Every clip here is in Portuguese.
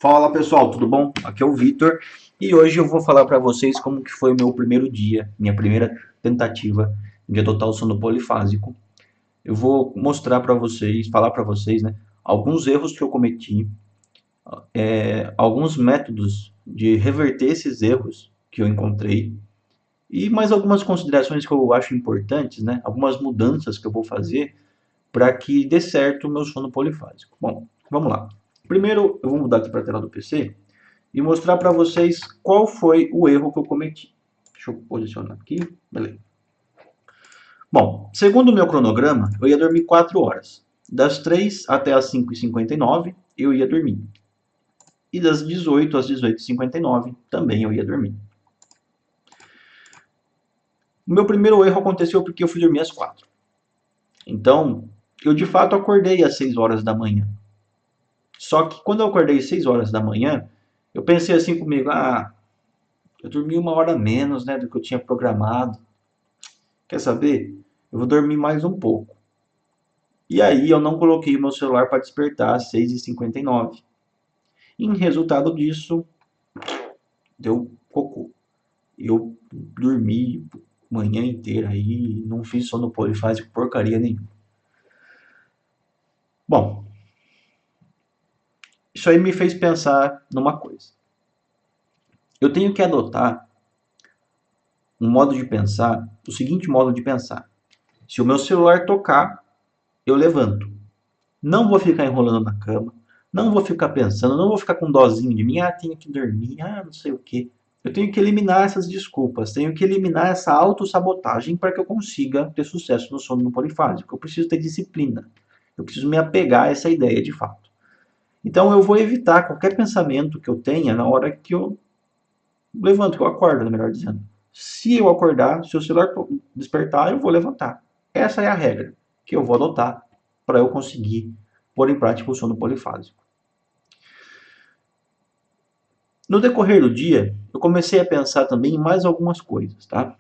Fala pessoal, tudo bom? Aqui é o Vitor e hoje eu vou falar para vocês como que foi o meu primeiro dia, minha primeira tentativa de adotar o sono polifásico. Eu vou mostrar para vocês, falar para vocês, né, alguns erros que eu cometi, alguns métodos de reverter esses erros que eu encontrei e mais algumas considerações que eu acho importantes, né, algumas mudanças que eu vou fazer para que dê certo o meu sono polifásico. Bom, vamos lá. Primeiro eu vou mudar aqui para a tela do PC e mostrar para vocês qual foi o erro que eu cometi. Deixa eu posicionar aqui, beleza. Bom, segundo o meu cronograma, eu ia dormir 4 horas. Das 3 até as 5h59 eu ia dormir. E das 18 às 18h59 também eu ia dormir. O meu primeiro erro aconteceu porque eu fui dormir às 4. Então, eu de fato acordei às 6 horas da manhã. Só que quando eu acordei às 6 horas da manhã, eu pensei assim comigo, eu dormi 1 hora menos, né, do que eu tinha programado. Quer saber? Eu vou dormir mais um pouco. E aí eu não coloquei o meu celular para despertar às 6h59. Em resultado disso, deu cocô. Eu dormi a manhã inteira aí, não fiz sono polifásico porcaria nenhuma. Bom, isso aí me fez pensar numa coisa. Eu tenho que adotar um modo de pensar, o seguinte modo de pensar. Se o meu celular tocar, eu levanto. Não vou ficar enrolando na cama. Não vou ficar pensando, não vou ficar com dozinho de mim. Tenho que dormir. Não sei o quê. Eu tenho que eliminar essas desculpas. Tenho que eliminar essa autossabotagem para que eu consiga ter sucesso no sono polifásico. Eu preciso ter disciplina. Eu preciso me apegar a essa ideia de fato. Então eu vou evitar qualquer pensamento que eu tenha na hora que eu levanto, que eu acordo, melhor dizendo. Se eu acordar, se o celular despertar, eu vou levantar. Essa é a regra que eu vou adotar para eu conseguir pôr em prática o sono polifásico. No decorrer do dia, eu comecei a pensar também em mais algumas coisas, tá?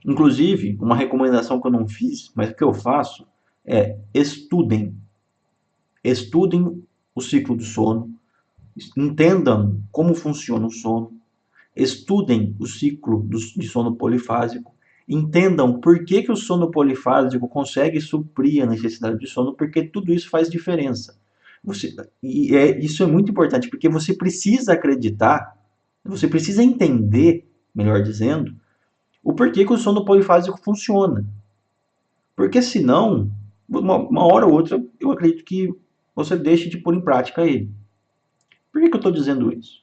Inclusive, uma recomendação que eu não fiz, mas que eu faço é estudem. Estudem o ciclo do sono, entendam como funciona o sono, estudem o ciclo de sono polifásico, entendam por que o sono polifásico consegue suprir a necessidade de sono, porque tudo isso faz diferença. Isso é muito importante, porque você precisa acreditar, você precisa entender, melhor dizendo, o porquê que o sono polifásico funciona. Porque senão, uma hora ou outra, eu acredito que você deixe de pôr em prática ele. Por que eu estou dizendo isso?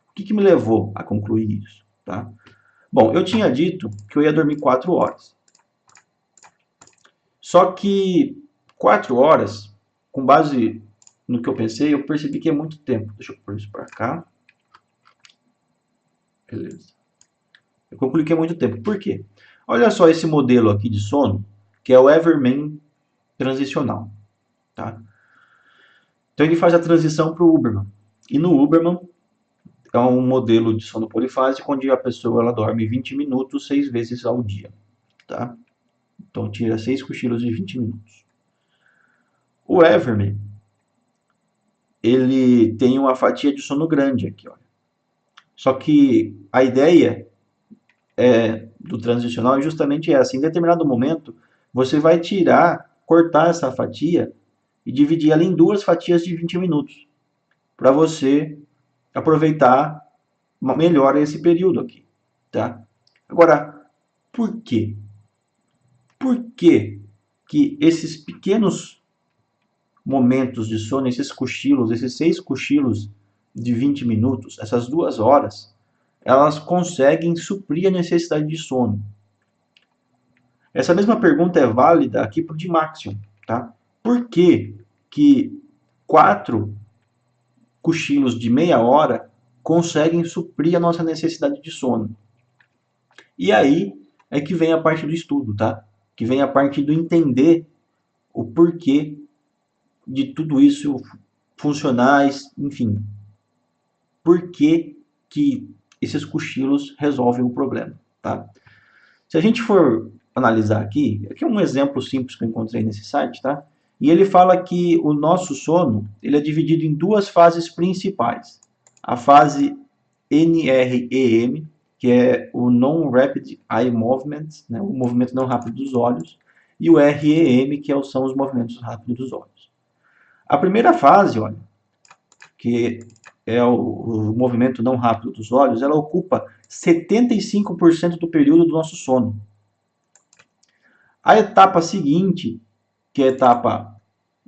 O que me levou a concluir isso? Tá? Bom, eu tinha dito que eu ia dormir 4 horas. Só que 4 horas, com base no que eu pensei, eu percebi que é muito tempo. Deixa eu pôr isso para cá. Beleza. Eu concluí que é muito tempo. Por quê? Olha só esse modelo aqui de sono, que é o Everman transicional. Tá? Então ele faz a transição para o Uberman. E no Uberman é um modelo de sono polifásico onde a pessoa ela dorme 20 minutos 6 vezes ao dia. Tá? Então tira 6 cochilos de 20 minutos. O Everman, ele tem uma fatia de sono grande aqui, olha. Só que a ideia do transicional é justamente essa. Em determinado momento, você vai cortar essa fatia e dividir ela em 2 fatias de 20 minutos, para você aproveitar melhor esse período aqui, tá? Agora, por quê? Por que que esses pequenos momentos de sono, esses cochilos, esses 6 cochilos de 20 minutos, essas 2 horas, elas conseguem suprir a necessidade de sono? Essa mesma pergunta é válida aqui para o Dimaxion, tá? Por que que 4 cochilos de meia hora conseguem suprir a nossa necessidade de sono? E aí é que vem a parte do estudo, tá? Que vem a parte do entender o porquê de tudo isso funcionar, enfim. Por que que esses cochilos resolvem o problema, tá? Se a gente for analisar aqui é um exemplo simples que eu encontrei nesse site, tá? E ele fala que o nosso sono ele é dividido em duas fases principais. A fase NREM, que é o Non-Rapid Eye Movement, né, o movimento não rápido dos olhos, e o REM, que são os movimentos rápidos dos olhos. A primeira fase, olha, que é o movimento não rápido dos olhos, ela ocupa 75% do período do nosso sono. A etapa seguinte, que é a etapa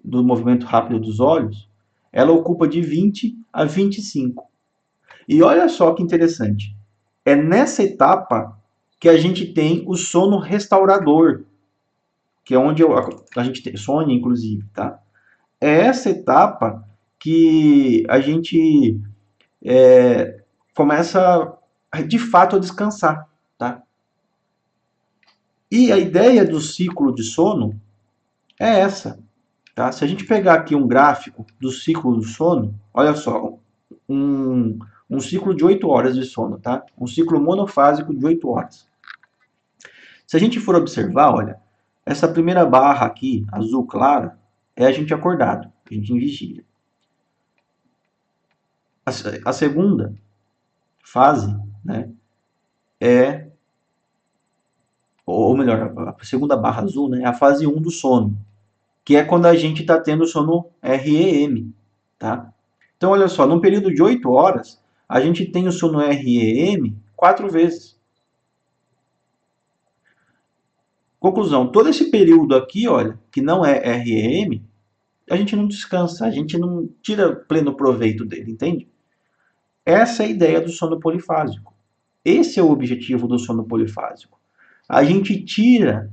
do movimento rápido dos olhos, ela ocupa de 20 a 25. E olha só que interessante. É nessa etapa que a gente tem o sono restaurador, que é onde a gente sonha, inclusive, tá? É essa etapa que a gente começa, de fato, a descansar, tá? E a ideia do ciclo de sono é essa, tá? Se a gente pegar aqui um gráfico do ciclo do sono, olha só, um ciclo de 8 horas de sono, tá? Um ciclo monofásico de 8 horas. Se a gente for observar, olha, essa primeira barra aqui, azul clara, é a gente acordado, a gente em vigília. A segunda fase, né, ou melhor, a segunda barra azul, né, é a fase 1 do sono, que é quando a gente está tendo sono REM, tá? Então, olha só, num período de 8 horas, a gente tem o sono REM 4 vezes. Conclusão, todo esse período aqui, olha, que não é REM, a gente não descansa, a gente não tira pleno proveito dele, entende? Essa é a ideia do sono polifásico. Esse é o objetivo do sono polifásico. A gente tira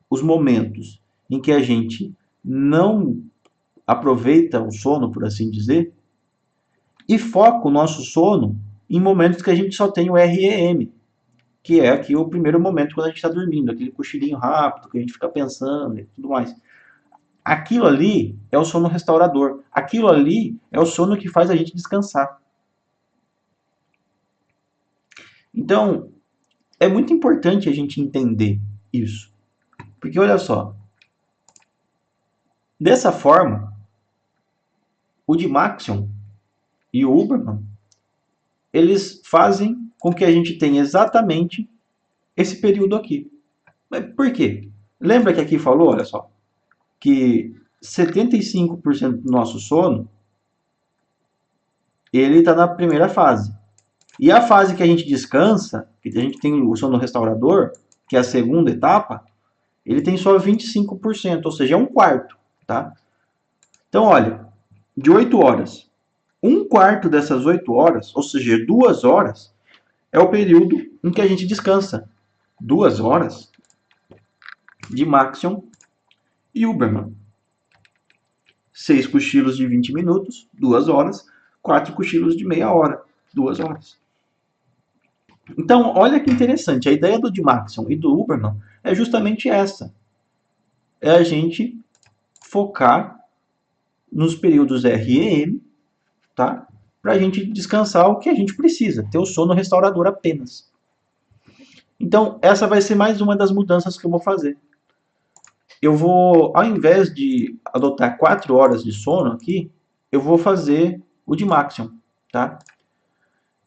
os momentos em que a gente não aproveita o sono, por assim dizer, e foca o nosso sono em momentos que a gente só tem o REM, que é aqui o primeiro momento quando a gente está dormindo, aquele cochilinho rápido que a gente fica pensando e tudo mais. Aquilo ali é o sono restaurador. Aquilo ali é o sono que faz a gente descansar. Então, é muito importante a gente entender isso. Porque olha só, dessa forma, o Dymaxion e o Huberman, eles fazem com que a gente tenha exatamente esse período aqui. Mas por quê? Lembra que aqui falou, olha só, que 75% do nosso sono ele está na primeira fase. E a fase que a gente descansa, que a gente tem o sono restaurador, que é a segunda etapa, ele tem só 25%, ou seja, é um quarto, tá? Então, olha, de 8 horas, um quarto dessas 8 horas, ou seja, 2 horas, é o período em que a gente descansa. 2 horas de Dymaxion e Huberman. 6 cochilos de 20 minutos, 2 horas. 4 cochilos de meia hora, 2 horas. Então, olha que interessante. A ideia do Dymaxion e do Huberman é justamente essa. É a gente focar nos períodos REM, tá? Para a gente descansar o que a gente precisa, ter o sono restaurador apenas. Então, essa vai ser mais uma das mudanças que eu vou fazer. Eu vou, ao invés de adotar 4 horas de sono aqui, eu vou fazer o Dymaxion, tá?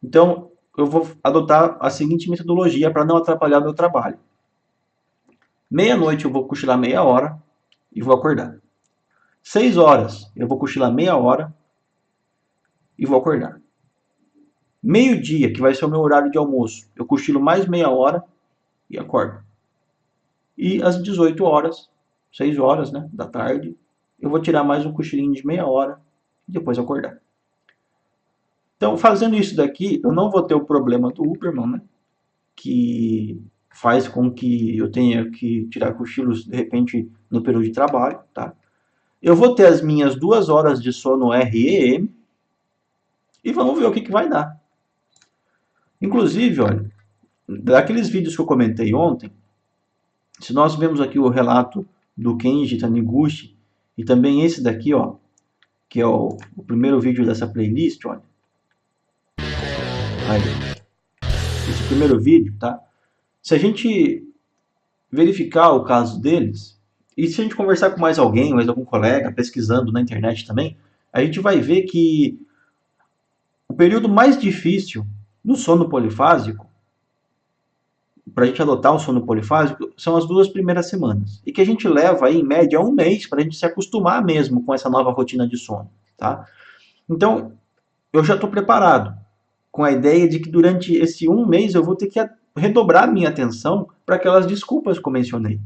Então, eu vou adotar a seguinte metodologia para não atrapalhar o meu trabalho. Meia-noite eu vou cochilar meia hora e vou acordar. 6 horas eu vou cochilar meia hora e vou acordar. Meio-dia, que vai ser o meu horário de almoço, eu cochilo mais meia hora e acordo. E às 18 horas, 6 horas, né, da tarde, eu vou tirar mais um cochilinho de meia hora e depois acordar. Então, fazendo isso daqui, eu não vou ter o problema do Huberman, né, que faz com que eu tenha que tirar cochilos, de repente, no período de trabalho, tá? Eu vou ter as minhas 2 horas de sono REM e vamos ver o que vai dar. Inclusive, olha, daqueles vídeos que eu comentei ontem, se nós vemos aqui o relato do Kenji Taniguchi e também esse daqui, ó, que é o primeiro vídeo dessa playlist, olha. Aí, esse primeiro vídeo, tá? Se a gente verificar o caso deles, E se a gente conversar com mais alguém, mais algum colega, pesquisando na internet também, a gente vai ver que o período mais difícil do sono polifásico, para a gente adotar o sono polifásico, são as 2 primeiras semanas. E que a gente leva aí, em média, 1 mês para a gente se acostumar mesmo com essa nova rotina de sono. Tá? Então, eu já estou preparado com a ideia de que durante esse 1 mês eu vou ter que redobrar minha atenção para aquelas desculpas que eu mencionei.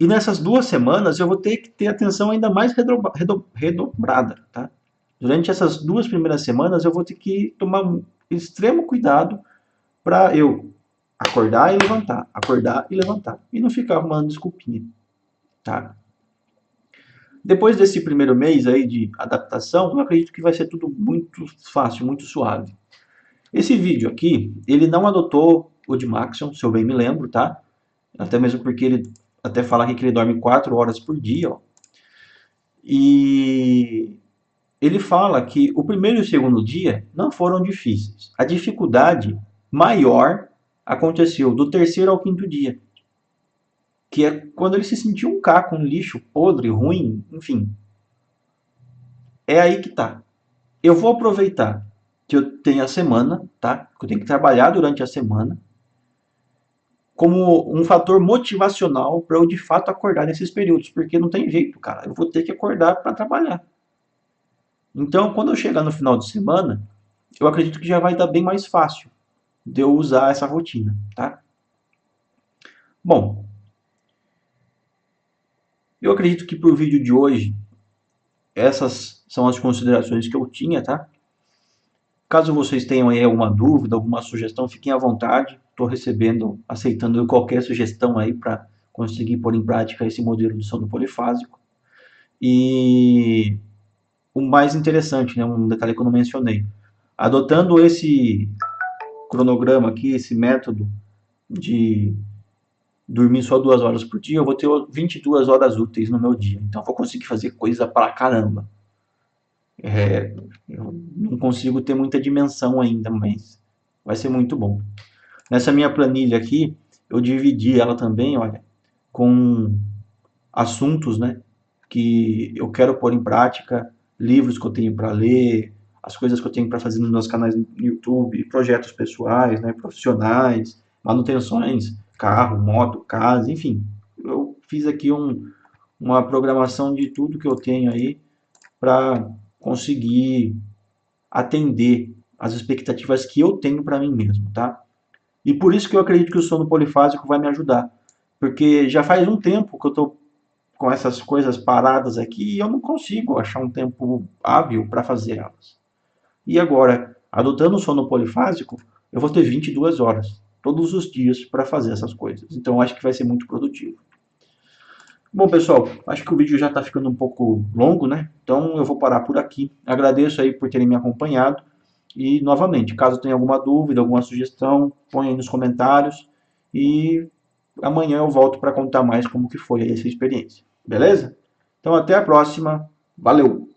E nessas 2 semanas eu vou ter que ter atenção ainda mais redobrada. Tá? Durante essas 2 primeiras semanas eu vou ter que tomar um extremo cuidado para eu acordar e levantar, acordar e levantar. E não ficar arrumando desculpinha. Tá? Depois desse primeiro mês aí de adaptação, eu acredito que vai ser tudo muito fácil, muito suave. Esse vídeo aqui, ele não adotou o de Maxion, se eu bem me lembro, tá? Até mesmo porque ele até fala aqui que ele dorme 4 horas por dia, ó. E ele fala que o primeiro e o segundo dia não foram difíceis. A dificuldade maior aconteceu do terceiro ao quinto dia, que é quando ele se sentiu um caco, um lixo podre, ruim, enfim. É aí que tá. Eu vou aproveitar que eu tenho a semana, tá? Que eu tenho que trabalhar durante a semana, como um fator motivacional para eu de fato acordar nesses períodos, porque não tem jeito, cara. Eu vou ter que acordar para trabalhar. Então, quando eu chegar no final de semana, eu acredito que já vai estar bem mais fácil de eu usar essa rotina, tá? Bom, eu acredito que pro vídeo de hoje, essas são as considerações que eu tinha, tá? Caso vocês tenham aí alguma dúvida, alguma sugestão, fiquem à vontade. Estou recebendo, aceitando qualquer sugestão aí para conseguir pôr em prática esse modelo de sono polifásico. E o mais interessante, né, um detalhe que eu não mencionei, adotando esse cronograma aqui, esse método de dormir só 2 horas por dia, eu vou ter 22 horas úteis no meu dia. Então eu vou conseguir fazer coisa pra caramba. Eu não consigo ter muita dimensão ainda, mas vai ser muito bom. Nessa minha planilha aqui, eu dividi ela também, olha, com assuntos, né, que eu quero pôr em prática, livros que eu tenho para ler, as coisas que eu tenho para fazer nos meus canais no YouTube, projetos pessoais, né, profissionais, manutenções, carro, moto, casa, enfim. Eu fiz aqui uma programação de tudo que eu tenho aí para conseguir atender as expectativas que eu tenho para mim mesmo, tá? E por isso que eu acredito que o sono polifásico vai me ajudar, porque já faz um tempo que eu estou com essas coisas paradas aqui e eu não consigo achar um tempo hábil para fazer elas. E agora, adotando o sono polifásico, eu vou ter 22 horas todos os dias para fazer essas coisas. Então, eu acho que vai ser muito produtivo. Bom, pessoal, acho que o vídeo já está ficando um pouco longo, né? Então, eu vou parar por aqui. Agradeço aí por terem me acompanhado. E, novamente, caso tenha alguma dúvida, alguma sugestão, põe aí nos comentários. E amanhã eu volto para contar mais como que foi aí essa experiência. Beleza? Então, até a próxima. Valeu!